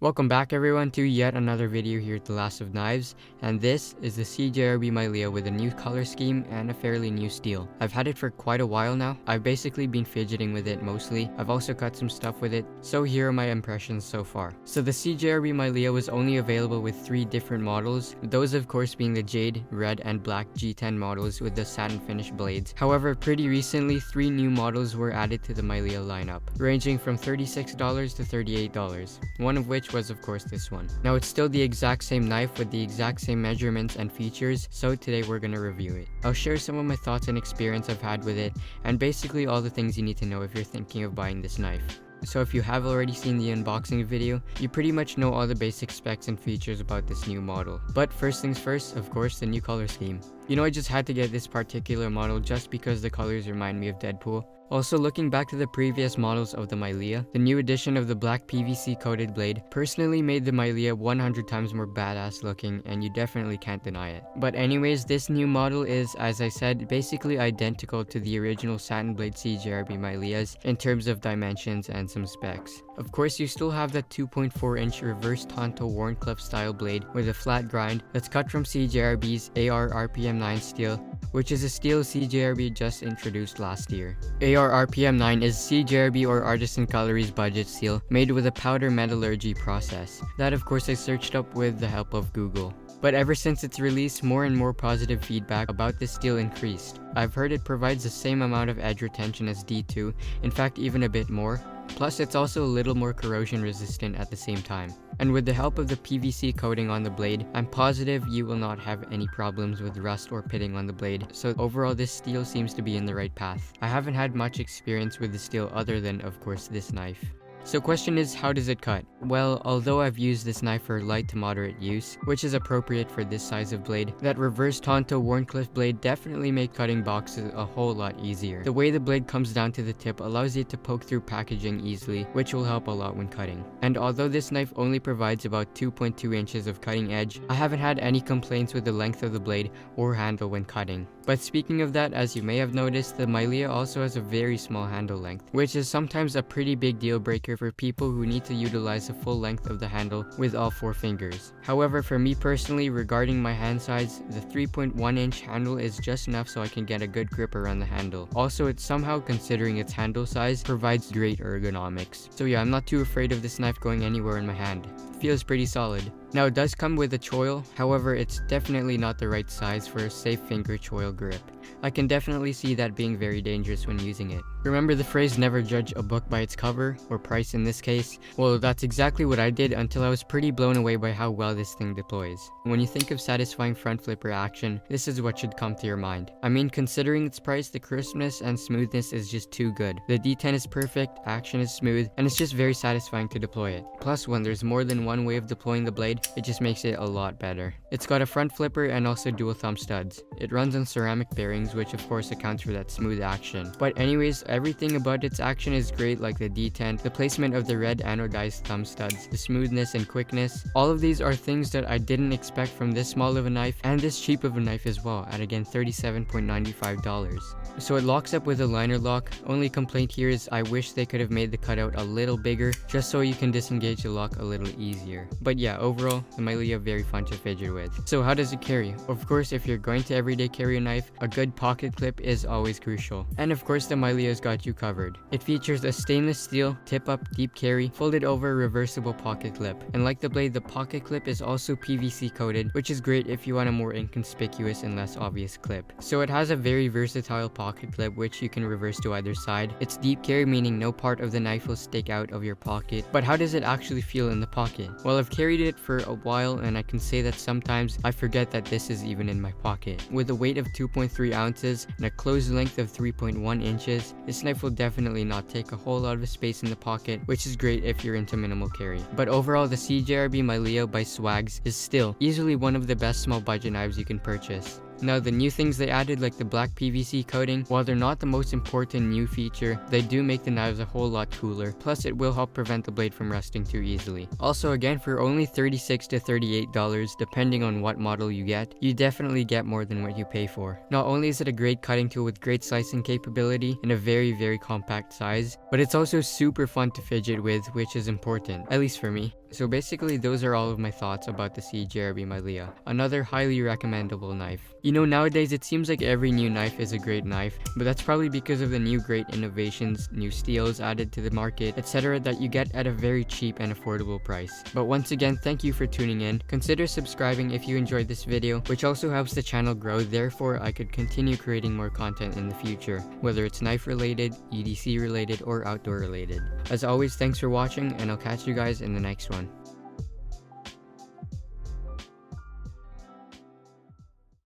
Welcome back everyone to yet another video here at The Last of Knives, and this is the CJRB Maileah with a new color scheme and a fairly new steel. I've had it for quite a while now. I've basically been fidgeting with it mostly. I've also cut some stuff with it, so here are my impressions so far. So the CJRB Maileah was only available with 3 different models, those of course being the jade, red, and black G10 models with the satin finish blades. However, pretty recently 3 new models were added to the Mylia lineup, ranging from $36 to $38, one of which was of course this one. Now it's still the exact same knife with the exact same measurements and features, so today we're gonna review it. I'll share some of my thoughts and experience I've had with it, and basically all the things you need to know if you're thinking of buying this knife. So if you have already seen the unboxing video, you pretty much know all the basic specs and features about this new model. But first things first, of course, the new color scheme. You know, I just had to get this particular model just because the colors remind me of Deadpool. Also, looking back to the previous models of the Mylia, the new addition of the black PVC coated blade personally made the Mylia 100 times more badass looking, and you definitely can't deny it. But anyways, this new model is, as I said, basically identical to the original satin blade CJRB Maileahs in terms of dimensions and some specs. Of course, you still have that 2.4-inch reverse Tonto Wharncliffe style blade with a flat grind that's cut from CJRB's AR RPM 9 steel, which is a steel CJRB just introduced last year. AR RPM 9 is CJRB or Artisan Cutlery's budget steel made with a powder metallurgy process. That of course I searched up with the help of Google. But ever since its release, more and more positive feedback about this steel increased. I've heard it provides the same amount of edge retention as D2, in fact even a bit more. Plus it's also a little more corrosion resistant at the same time. And with the help of the PVC coating on the blade, I'm positive you will not have any problems with rust or pitting on the blade, so overall this steel seems to be in the right path. I haven't had much experience with the steel other than of course this knife. So question is, how does it cut? Well, although I've used this knife for light to moderate use, which is appropriate for this size of blade, that reverse Tonto Wharncliffe blade definitely made cutting boxes a whole lot easier. The way the blade comes down to the tip allows you to poke through packaging easily, which will help a lot when cutting. And although this knife only provides about 2.2 inches of cutting edge, I haven't had any complaints with the length of the blade or handle when cutting. But speaking of that, as you may have noticed, the Mylia also has a very small handle length, which is sometimes a pretty big deal breaker for people who need to utilize the full length of the handle with all 4 fingers. However, for me personally, regarding my hand size, the 3.1-inch handle is just enough so I can get a good grip around the handle. Also, it somehow, considering its handle size, provides great ergonomics. So yeah, I'm not too afraid of this knife going anywhere in my hand. It feels pretty solid. Now it does come with a choil, however it's definitely not the right size for a safe finger choil grip. I can definitely see that being very dangerous when using it. Remember the phrase never judge a book by its cover, or price in this case? Well, that's exactly what I did until I was pretty blown away by how well this thing deploys. When you think of satisfying front flipper action, this is what should come to your mind. I mean, considering its price, the crispness and smoothness is just too good. The D10 is perfect, action is smooth, and it's just very satisfying to deploy it. Plus, when there's more than one way of deploying the blade, it just makes it a lot better. It's got a front flipper and also dual thumb studs. It runs on ceramic bearings, which of course accounts for that smooth action. But anyways, everything about its action is great, like the D10, the placement of the red anodized thumb studs, the smoothness and quickness. All of these are things that I didn't expect from this small of a knife and this cheap of a knife as well, at again $37.95. So it locks up with a liner lock. Only complaint here is I wish they could have made the cutout a little bigger, just so you can disengage the lock a little easier. But yeah, overall, the Mylia very fun to fidget with. So how does it carry? Of course, if you're going to everyday carry a knife, a good pocket clip is always crucial. And of course, the Mylia's got you covered. It features a stainless steel, tip-up, deep carry, folded over reversible pocket clip. And like the blade, the pocket clip is also PVC coated, which is great if you want a more inconspicuous and less obvious clip. So it has a very versatile pocket clip which you can reverse to either side. It's deep carry, meaning no part of the knife will stick out of your pocket. But how does it actually feel in the pocket? Well, I've carried it for a while and I can say that sometimes I forget that this is even in my pocket. With a weight of 2.3 ounces and a closed length of 3.1 inches, this knife will definitely not take a whole lot of space in the pocket, which is great if you're into minimal carry. But overall, the CJRB Maileah by Swags is still easily one of the best small budget knives you can purchase. Now the new things they added, like the black PVC coating, while they're not the most important new feature, they do make the knives a whole lot cooler, plus it will help prevent the blade from rusting too easily. Also again, for only $36 to $38 depending on what model you get, you definitely get more than what you pay for. Not only is it a great cutting tool with great slicing capability in a very compact size, but it's also super fun to fidget with, which is important, at least for me. So basically, those are all of my thoughts about the CJRB Maileah, another highly recommendable knife. You know, nowadays it seems like every new knife is a great knife, but that's probably because of the new great innovations, new steels added to the market, etc. that you get at a very cheap and affordable price. But once again, thank you for tuning in. Consider subscribing if you enjoyed this video, which also helps the channel grow, therefore I could continue creating more content in the future, whether it's knife related, EDC related, or outdoor related. As always, thanks for watching, and I'll catch you guys in the next one.